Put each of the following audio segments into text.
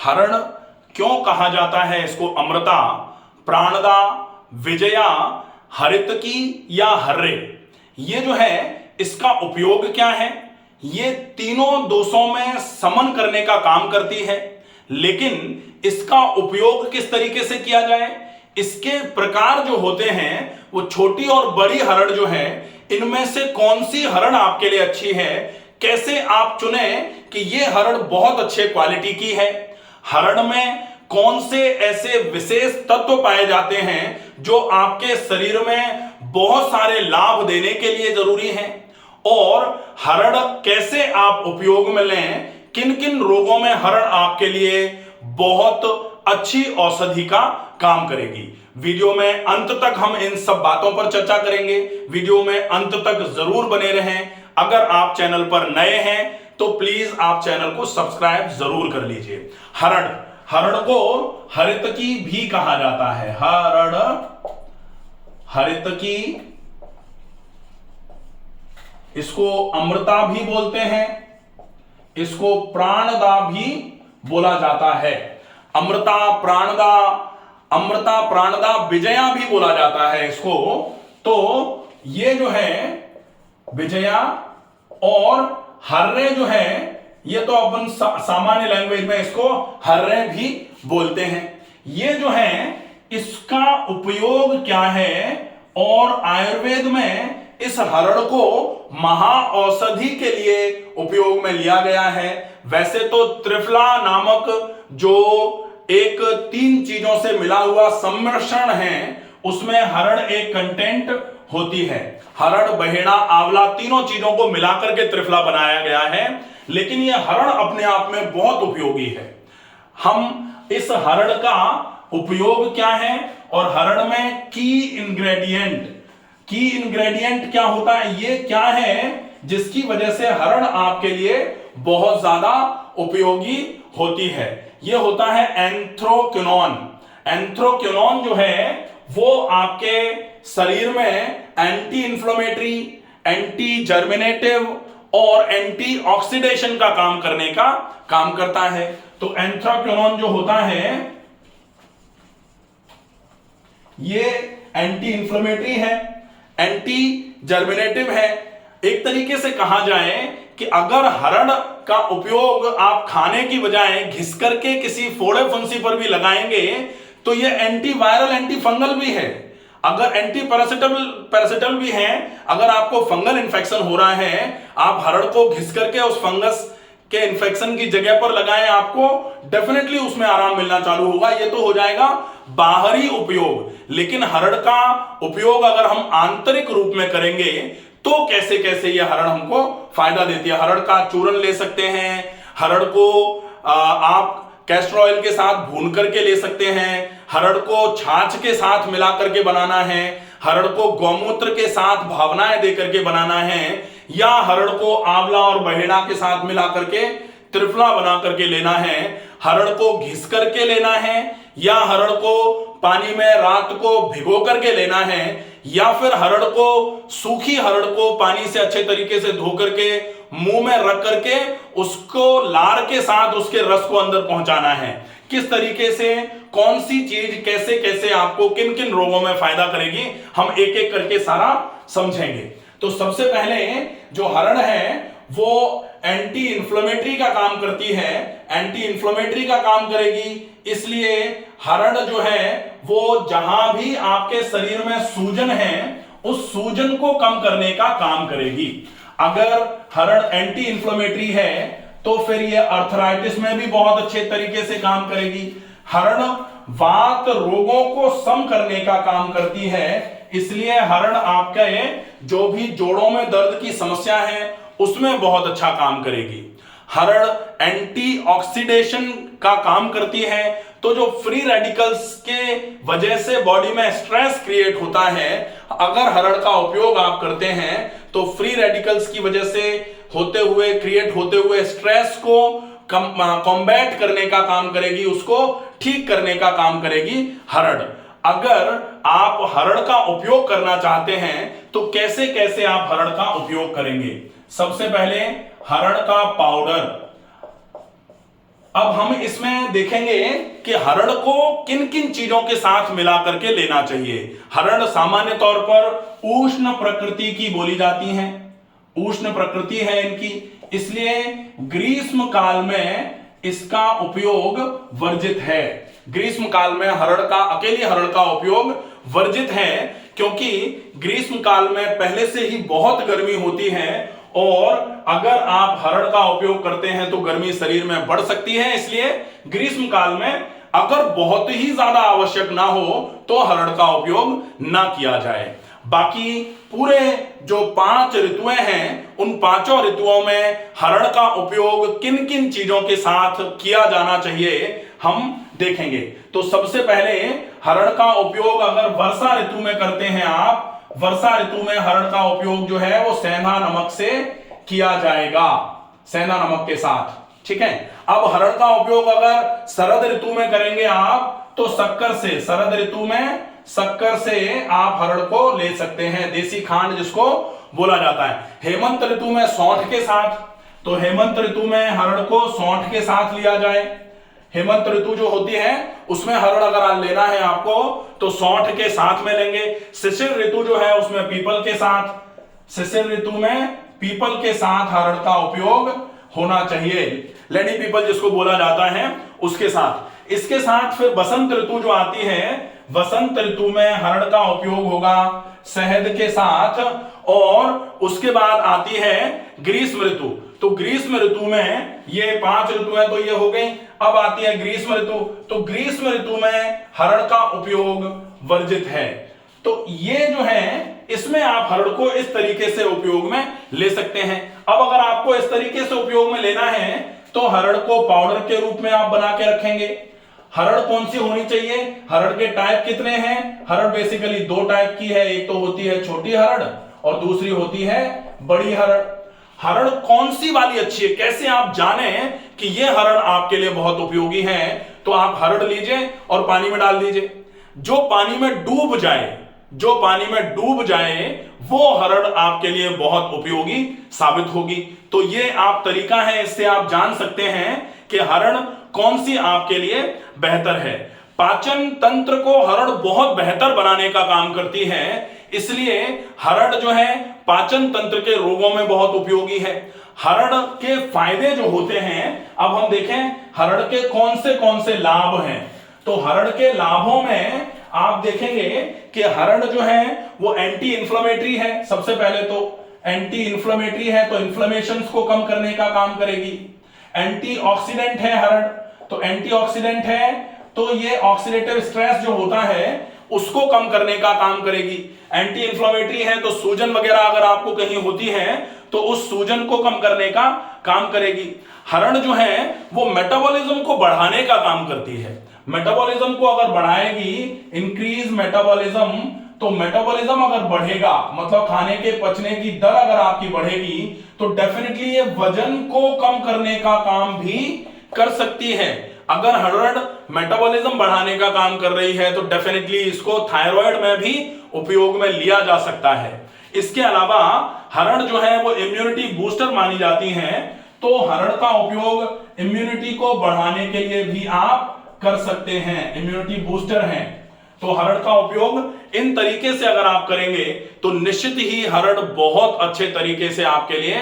हरण क्यों कहा जाता है इसको अमृता, प्राणदा, विजया, हरितकी या हर्रे? ये जो है इसका उपयोग क्या है? ये तीनों दोषों में समन करने का काम करती है, लेकिन इसका उपयोग किस तरीके से किया जाए, इसके प्रकार जो होते हैं वो छोटी और बड़ी हरण जो है, इनमें से कौन सी हरण आपके लिए अच्छी है, कैसे आप चुने कि ये हरण बहुत अच्छे क्वालिटी की है, हरण में कौन से ऐसे विशेष तत्व पाए जाते हैं जो आपके शरीर में बहुत सारे लाभ देने के लिए जरूरी हैं, और हरण कैसे आप उपयोग में लें, किन किन रोगों में हरण आपके लिए बहुत अच्छी औषधि का काम करेगी। वीडियो में अंत तक हम इन सब बातों पर चर्चा करेंगे। वीडियो में अंत तक जरूर बने रहें। अगर आप चैनल पर नए हैं तो प्लीज आप चैनल को सब्सक्राइब जरूर कर लीजिए। हरण, हरण को हरितकी भी कहा जाता है। हरण, हरितकी, इसको अमृता भी बोलते हैं, इसको प्राणदा भी बोला जाता है। अमृता, प्राणदा, अमृता, प्राणदा, विजया भी बोला जाता है इसको। तो ये जो है विजया और हर्रे जो है, ये तो अपन सामान्य लैंग्वेज में इसको हर्रे भी बोलते हैं। ये जो है इसका उपयोग क्या है, और आयुर्वेद में इस हरण को महाऔषधि के लिए उपयोग में लिया गया है। वैसे तो त्रिफला नामक जो एक 3 चीजों से मिला हुआ सम्मिश्रण है, उसमें हरण एक कंटेंट होती है। हरण, बहेड़ा, आंवला, तीनों चीजों को मिलाकर के त्रिफला बनाया गया है, लेकिन यह हरण अपने आप में बहुत उपयोगी है। हम इस हरण का उपयोग क्या है, और हरण में की इंग्रेडिएंट क्या होता है, ये क्या है जिसकी वजह से हरण आपके लिए बहुत ज्यादा उपयोगी होती है? ये होता है एंथ्रोक्विनोन। एंथ्रोक्विनोन जो है वो आपके शरीर में एंटी इंफ्लेमेटरी, एंटी जर्मिनेटिव और एंटी ऑक्सीडेशन का काम करने का काम करता है। तो एंथ्रोक्विनोन जो होता है ये एंटी इंफ्लेमेटरी है, एंटी जर्मिनेटिव है। एक तरीके से कहा जाए कि अगर हरण का उपयोग आप खाने की बजाय घिस करके किसी फोड़े फुंसी पर भी लगाएंगे तो यह एंटी वायरल, एंटी फंगल भी है। अगर एंटी पैरासिटल भी है। अगर आपको फंगल इन्फेक्शन हो रहा है, आप हरण को घिस करके उस फंगस के इन्फेक्शन की जगह पर लगाएं, आपको डेफिनेटली उसमें आराम मिलना चालू होगा। ये तो हो जाएगा बाहरी उपयोग, लेकिन हरण का उपयोग अगर हम आंतरिक रूप में करेंगे तो कैसे कैसे ये हरण हमको फायदा देती है। हरण का चूरन ले सकते हैं, हरण को आप कैस्टर ऑयल के साथ भून करके ले सकते हैं, हरण को छाछ के साथ मिला करके बनाना है, हरण को गौमूत्र के साथ भावनाएं दे करके बनाना है, या हरण को आंवला और बहेड़ा के साथ मिला करके त्रिफला बना करके लेना है, हरण को घिस करके लेना है, या हरण को पानी में रात को भिगो करके लेना है, या फिर हरण को, सूखी हरण को पानी से अच्छे तरीके से धो करके मुंह में रख करके उसको लार के साथ उसके रस को अंदर पहुंचाना है। किस तरीके से कौन सी चीज कैसे कैसे आपको किन किन रोगों में फायदा करेगी, हम एक एक करके सारा समझेंगे। तो सबसे पहले जो हरण है वो एंटी इंफ्लेमेटरी का काम करती है, एंटी इंफ्लेमेटरी का काम करेगी। इसलिए हरण जो है वो जहां भी आपके शरीर में सूजन है उस सूजन को कम करने का काम करेगी। अगर हरण एंटी इंफ्लेमेटरी है तो फिर ये अर्थराइटिस में भी बहुत अच्छे तरीके से काम करेगी। हरण वात रोगों को सम करने का काम करती है, इसलिए हरण आपके जो भी जोड़ों में दर्द की समस्या है उसमें बहुत अच्छा काम करेगी। हरण एंटी ऑक्सीडेशन का काम करती है, तो जो फ्री रेडिकल्स के वजह से बॉडी में स्ट्रेस क्रिएट होता है, अगर हरण का उपयोग आप करते हैं तो फ्री रेडिकल्स की वजह से क्रिएट होते हुए स्ट्रेस को कॉम्बैट करने का काम करेगी, उसको ठीक करने का काम करेगी हरण। अगर आप हरण का उपयोग करना चाहते हैं तो कैसे कैसे आप हरण का उपयोग करेंगे? सबसे पहले हरण का पाउडर, अब हम इसमें देखेंगे कि हरड़ को किन किन चीजों के साथ मिला करके लेना चाहिए। हरड़ सामान्य तौर पर उष्ण प्रकृति की बोली जाती हैं, उष्ण प्रकृति है इनकी, इसलिए ग्रीष्म काल में इसका उपयोग वर्जित है। ग्रीष्म काल में अकेली हरड़ का उपयोग वर्जित है, क्योंकि ग्रीष्म काल में पहले से ही बहुत गर्मी होती है और अगर आप हरड़ का उपयोग करते हैं तो गर्मी शरीर में बढ़ सकती है। इसलिए ग्रीष्म काल में अगर बहुत ही ज्यादा आवश्यक ना हो तो हरड़ का उपयोग ना किया जाए। बाकी पूरे जो 5 ऋतुएं हैं उन 5 ऋतुओं में हरड़ का उपयोग किन किन चीजों के साथ किया जाना चाहिए हम देखेंगे। तो सबसे पहले हरड़ का उपयोग अगर वर्षा ऋतु में करते हैं आप, वर्षा ऋतु में हरड़ का उपयोग जो है वो सेंधा नमक से किया जाएगा, सेंधा नमक के साथ, ठीक है। अब हरड़ का उपयोग अगर शरद ऋतु में करेंगे आप तो शक्कर से, शरद ऋतु में शक्कर से आप हरड़ को ले सकते हैं, देसी खांड जिसको बोला जाता है। हेमंत ऋतु में सौंठ के साथ, तो हेमंत ऋतु में हरड़ को सौंठ के साथ लिया जाए। हेमंत ऋतु जो होती है उसमें हरड़ अगर लेना है आपको तो सौंठ के साथ में लेंगे। शिशिर ऋतु जो है उसमें पीपल के साथ, शिशिर ऋतु में पीपल के साथ हरड़ का उपयोग होना चाहिए, लेडी पीपल जिसको बोला जाता है उसके साथ। इसके साथ फिर बसंत ऋतु जो आती है, वसंत ऋतु में हरड़ का उपयोग होगा शहद के साथ। और उसके बाद आती है ग्रीष्म ऋतु, तो ग्रीष्म ऋतु में ये 5 ऋतु है तो ये हो गई। अब आती है ग्रीष्म ऋतु, तो ग्रीष्म ऋतु में हरड़ का उपयोग वर्जित है। तो ये जो है इसमें आप हरड़ को इस तरीके से उपयोग में ले सकते हैं। अब अगर आपको इस तरीके से उपयोग में लेना है तो हरड़ को पाउडर के रूप में आप बना के रखेंगे। हरड़ कौन सी होनी चाहिए, हरड़ के टाइप कितने हैं? हरड़ बेसिकली 2 टाइप की है, एक तो होती है छोटी हरड़ और दूसरी होती है बड़ी हरड़। हरड़ कौन सी वाली अच्छी है, कैसे आप जाने कि ये हरड़ आपके लिए बहुत उपयोगी है? तो आप हरड़ लीजिए और पानी में डाल दीजिए, जो पानी में डूब जाए, जो पानी में डूब जाए वो हरड़ आपके लिए बहुत उपयोगी साबित होगी। तो ये आप तरीका है, इससे आप जान सकते हैं कि हरड़ कौन सी आपके लिए बेहतर है। पाचन तंत्र को हरड़ बहुत बेहतर बनाने का काम करती है, इसलिए हरड़ जो है पाचन तंत्र के रोगों में बहुत उपयोगी है। हरड़ के फायदे जो होते हैं, अब हम देखें हरड़ के कौन से लाभ हैं। तो हरड़ के लाभों में आप देखेंगे कि हरड़ जो है वो एंटी इंफ्लेमेटरी है। सबसे पहले तो एंटी इंफ्लेमेटरी है, तो इन्फ्लेमेशन को कम करने का काम करेगी। एंटीऑक्सीडेंट है हरड़, तो एंटीऑक्सीडेंट है तो ये ऑक्सीडेटिव स्ट्रेस जो होता है उसको कम करने का काम करेगी। एंटी इंफ्लेमेटरी है तो सूजन वगैरह अगर आपको कहीं होती है तो उस सूजन को कम करने का काम करेगी। हरड़ जो है वो मेटाबॉलिज्म को बढ़ाने का काम करती है। मेटाबॉलिज्म को अगर बढ़ाएगी, इंक्रीज मेटाबॉलिज्म, तो मेटाबॉलिज्म अगर बढ़ेगा मतलब खाने के पचने की दर अगर आपकी बढ़ेगी तो डेफिनेटली ये वजन को कम करने का काम भी कर सकती है। अगर हरड़ मेटाबॉलिज्म बढ़ाने का काम कर रही है तो डेफिनेटली इसको थायराइड में भी उपयोग में लिया जा सकता है। इसके अलावा हरड़ जो है वो इम्यूनिटी बूस्टर मानी जाती है, तो हरड़ का उपयोग इम्यूनिटी को बढ़ाने के लिए भी आप कर सकते हैं, इम्यूनिटी बूस्टर है। तो हरड़ का उपयोग इन तरीके से अगर आप करेंगे तो निश्चित ही हरड़ बहुत अच्छे तरीके से आपके लिए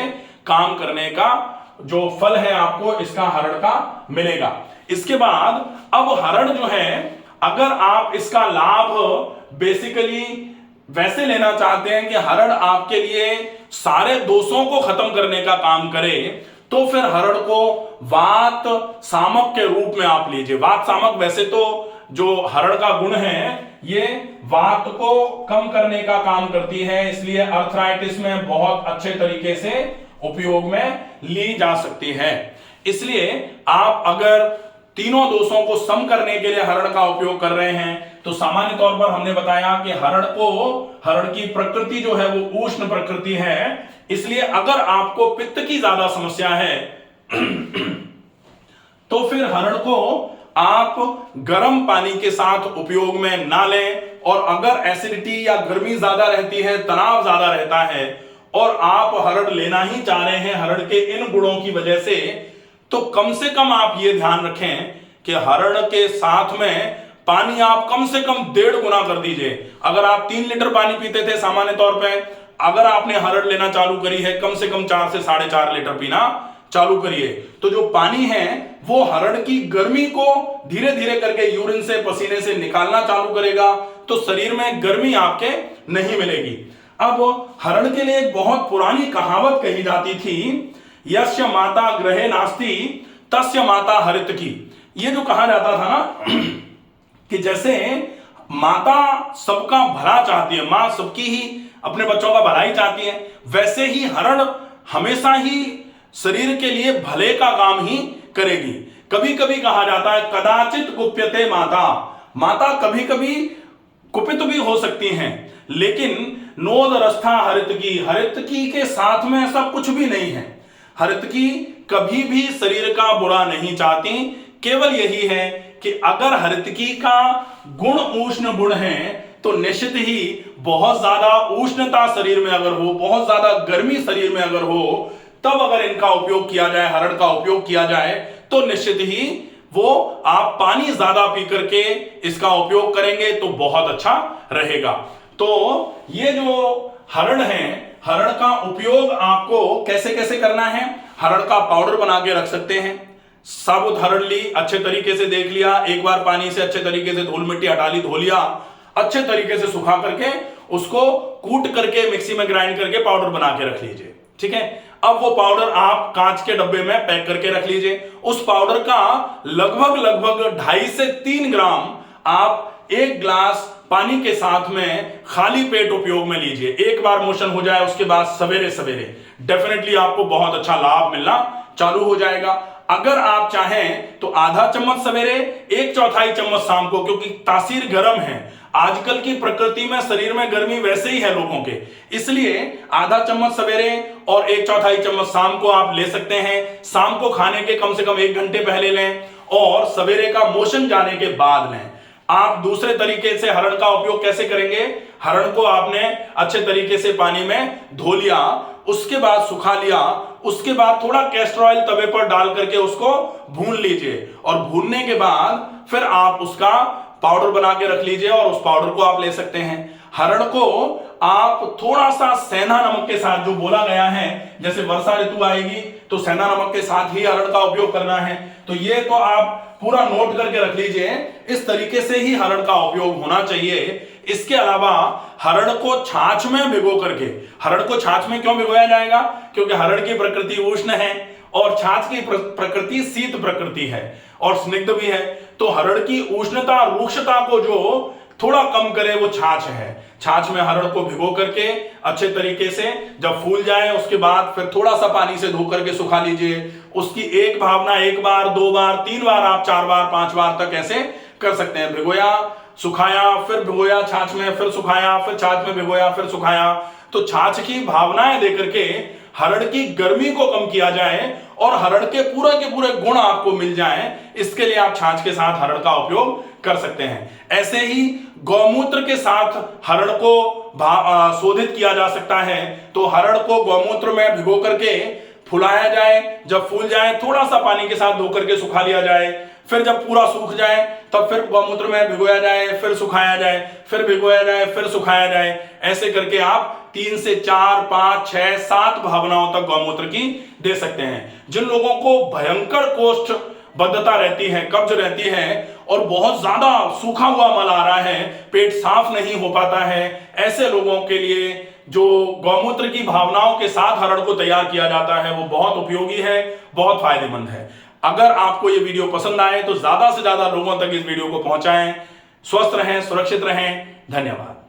काम करने का जो फल है आपको इसका हरड़ का मिलेगा। इसके बाद अब हरड़ जो है अगर आप इसका लाभ बेसिकली वैसे लेना चाहते हैं कि हरड़ आपके लिए सारे दोषों को खत्म करने का काम करे, तो फिर हरड़ को वात सामक के रूप में आप लीजिए। वात सामक वैसे तो जो हरड़ का गुण है ये वात को कम करने का काम करती है, इसलिए अर्थराइटिस में बहुत अच्छे तरीके से उपयोग में ली जा सकती है। इसलिए आप अगर तीनों दोषों को सम करने के लिए हरड़ का उपयोग कर रहे हैं तो सामान्य तौर पर हमने बताया कि हरड़ की प्रकृति जो है वो उष्ण प्रकृति है, इसलिए अगर आपको पित्त की ज्यादा समस्या है तो फिर हरड़ को आप गर्म पानी के साथ उपयोग में ना लें। और अगर एसिडिटी या गर्मी ज्यादा रहती है, तनाव ज्यादा रहता है और आप हरड़ लेना ही चाह रहे हैं हरड़ के इन गुणों की वजह से, तो कम से कम आप ये ध्यान रखें कि हरण के साथ में पानी आप कम से कम 1.5 गुना कर दीजिए। अगर आप 3 लीटर पानी पीते थे सामान्य तौर पे, अगर आपने हरण लेना चालू करी है कम से कम 4 से 4.5 लीटर पीना चालू करिए। तो जो पानी है वो हरण की गर्मी को धीरे धीरे करके यूरिन से, पसीने से निकालना चालू करेगा, तो शरीर में गर्मी आपके नहीं मिलेगी। अब हरण के लिए एक बहुत पुरानी कहावत कही जाती थी, यस्य माता गृहे नास्ति तस्य माता हरितकी। ये जो कहा जाता था ना कि जैसे माता सबका भला चाहती है, मां सबकी ही अपने बच्चों का भला ही चाहती है, वैसे ही हरण हमेशा ही शरीर के लिए भले का काम ही करेगी। कभी कभी कहा जाता है कदाचित कुप्यते माता, माता कभी कभी कुपित भी हो सकती हैं, लेकिन नोद रस्था हरितकी, हरितकी के साथ में ऐसा कुछ भी नहीं है। हरितकी कभी भी शरीर का बुरा नहीं चाहती, केवल यही है कि अगर हरितकी का गुण उष्ण गुण है तो निश्चित ही बहुत ज्यादा उष्णता शरीर में अगर हो, बहुत ज्यादा गर्मी शरीर में अगर हो, तब अगर इनका उपयोग किया जाए, हरण का उपयोग किया जाए, तो निश्चित ही वो आप पानी ज्यादा पी करके इसका उपयोग करेंगे तो बहुत अच्छा रहेगा। तो ये जो हरण है, हरण का उपयोग आपको कैसे कैसे करना है, हरण का पाउडर बना के रख सकते हैं। साबुत हरण ली, अच्छे तरीके से देख लिया, एक बार पानी से अच्छे तरीके से धूल मिट्टी हटा ली, धो लिया, अच्छे तरीके से सुखा करके उसको कूट करके मिक्सी में ग्राइंड करके पाउडर बना के रख लीजिए। ठीक है, अब वो पाउडर आप कांच के डब्बे में पैक करके रख लीजिए। उस पाउडर का लगभग 2.5 से 3 ग्राम आप 1 ग्लास पानी के साथ में खाली पेट उपयोग में लीजिए। एक बार मोशन हो जाए उसके बाद सवेरे सवेरे डेफिनेटली आपको बहुत अच्छा लाभ मिलना चालू हो जाएगा। अगर आप चाहें तो आधा चम्मच सवेरे, 1/4 चम्मच शाम को, क्योंकि तासीर गर्म है, आजकल की प्रकृति में शरीर में गर्मी वैसे ही है लोगों के, इसलिए आधा चम्मच सवेरे और 1/4 चम्मच शाम को आप ले सकते हैं। शाम को खाने के कम से कम 1 घंटे पहले लें और सवेरे का मोशन जाने के बाद लें। आप दूसरे तरीके से हरण का उपयोग कैसे करेंगे, हरण को आपने अच्छे तरीके से पानी में धो लिया, उसके बाद सुखा लिया, उसके बाद थोड़ा कैस्टर ऑयल तवे पर डाल करके उसको भून लीजिए और भूनने के बाद फिर आप उसका पाउडर बना के रख लीजिए और उस पाउडर को आप ले सकते हैं। हरण को आप थोड़ा सा सेंधा नमक के साथ, जो बोला गया है जैसे वर्षा ऋतु आएगी तो सेंधा नमक के साथ ही हरण का उपयोग करना है, तो ये तो आप पूरा नोट करके रख लीजिए, इस तरीके से ही हरण का उपयोग होना चाहिए। इसके अलावा हरण को छाछ में भिगो करके, हरण को छाछ में क्यों भिगोया जाएगा, क्योंकि हरण की प्रकृति उष्ण है और छाछ की प्रकृति शीत प्रकृति है और स्निग्ध भी है, तो हरण की उष्णता रूक्षता को जो थोड़ा कम करे वो छाछ है। छाछ में हरण को भिगो करके अच्छे तरीके से जब फूल जाए उसके बाद फिर थोड़ा सा पानी से धो करके सुखा लीजिए। उसकी एक भावना 1 बार, 2 बार, 3 बार, आप 4 बार, 5 बार तक ऐसे कर सकते हैं। भिगोया, सुखाया, फिर भिगोया छाछ में, फिर सुखाया, फिर छाछ में भिगोया, फिर सुखाया, तो छाछ की भावनाएं देकर के हरण की गर्मी को कम किया जाए और हरण के पूरे गुण आपको मिल जाएं, इसके लिए आप छाछ के साथ हरण का उपयोग कर सकते हैं। ऐसे ही गौमूत्र के साथ हरण को शोधित किया जा सकता है, तो हरण को गौमूत्र में भिगो करके फुलाया जाए, जब फूल जाए थोड़ा सा पानी के साथ धो करके सुखा लिया जाए, फिर जब पूरा सूख जाए तब फिर गौमूत्र में भिगोया जाए, फिर सुखाया जाए, फिर भिगोया जाए, फिर सुखाया जाए। ऐसे करके आप 3 से 4, 5, 6, 7 भावनाओं तक गौमूत्र की दे सकते हैं। जिन लोगों को भयंकर कोष्ठबद्धता रहती है, कब्ज रहती है और बहुत ज्यादा सूखा हुआ मल आ रहा है, पेट साफ नहीं हो पाता है, ऐसे लोगों के लिए जो गौमूत्र की भावनाओं के साथ हरण को तैयार किया जाता है वो बहुत उपयोगी है, बहुत फायदेमंद है। अगर आपको ये वीडियो पसंद आए तो ज्यादा से ज्यादा लोगों तक इस वीडियो को पहुंचाएं। स्वस्थ रहें, सुरक्षित रहें। धन्यवाद।